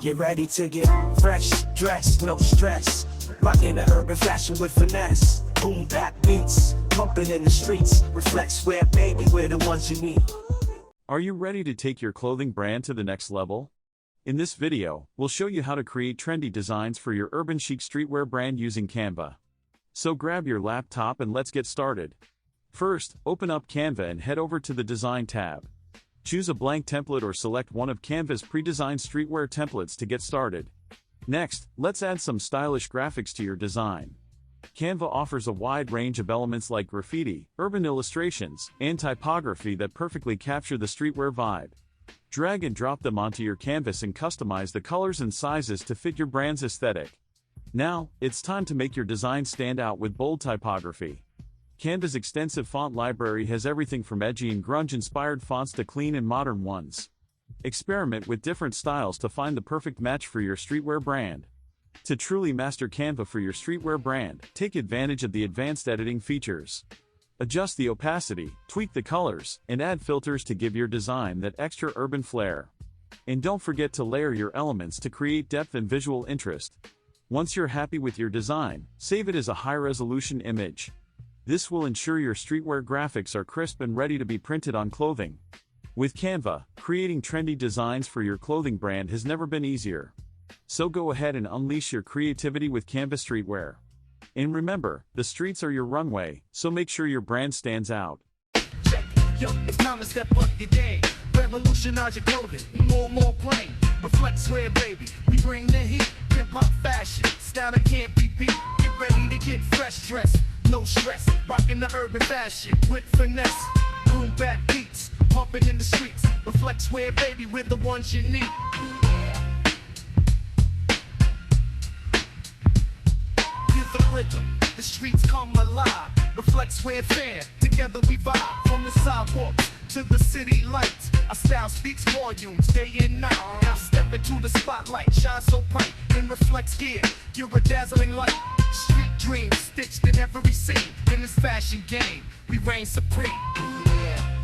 Get ready to get fresh, dressed, no stress. Rockin' the urban fashion with finesse. Boom bap beats, pumping in the streets. Reflects wear, baby, we're the ones you need. Are you ready to take your clothing brand to the next level? In this video, we'll show you how to create trendy designs for your urban chic streetwear brand using Canva. So grab your laptop and let's get started. First, open up Canva and head over to the Design tab. Choose a blank template or select one of Canva's pre-designed streetwear templates to get started. Next, let's add some stylish graphics to your design. Canva offers a wide range of elements like graffiti, urban illustrations, and typography that perfectly capture the streetwear vibe. Drag and drop them onto your canvas and customize the colors and sizes to fit your brand's aesthetic. Now, it's time to make your design stand out with bold typography. Canva's extensive font library has everything from edgy and grunge-inspired fonts to clean and modern ones. Experiment with different styles to find the perfect match for your streetwear brand. To truly master Canva for your streetwear brand, take advantage of the advanced editing features. Adjust the opacity, tweak the colors, and add filters to give your design that extra urban flair. And don't forget to layer your elements to create depth and visual interest. Once you're happy with your design, save it as a high-resolution image. This will ensure your streetwear graphics are crisp and ready to be printed on clothing. With Canva, creating trendy designs for your clothing brand has never been easier. So go ahead and unleash your creativity with Canva Streetwear. And remember, the streets are your runway, so make sure your brand stands out. Check. Yo, it's time to step up your game. Revolutionize your clothing, more plain. Reflects wear, baby. We bring the heat, hip-hop fashion, style that can't be beat. Get ready to get fresh dressed, no stress. Rocking the urban fashion with finesse. Boom bap beats, pumping in the streets. Reflects wear, baby, we're the ones you need. The rhythm, the streets come alive. Reflects wear fair, together we vibe. From the sidewalk to the city lights, our style speaks volumes day and night. Now step into the spotlight, shine so bright. In reflects gear, you're a dazzling light. Street dreams stitched in every scene. In this fashion game, we reign supreme. Yeah.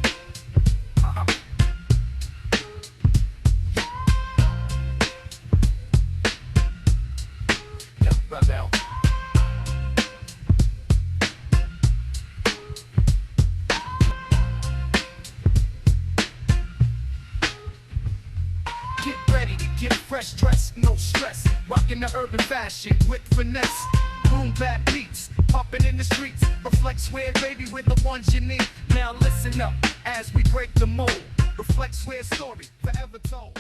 Yeah, rebel. Get ready to get fresh dressed, no stress. Rocking the urban fashion with finesse. Boom bap beats, pumping in the streets. Reflects wear, baby, we're the ones you need. Now listen up as we break the mold. Reflects wear story forever told.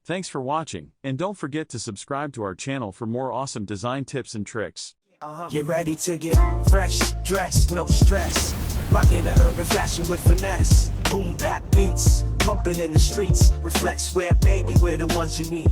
Thanks for watching, and don't forget to subscribe to our channel for more awesome design tips and tricks. Get ready to get fresh, dressed, no stress. Rockin' the urban fashion with finesse. Boom bap beats, pumping in the streets. Reflects wear, baby, we're the ones you need.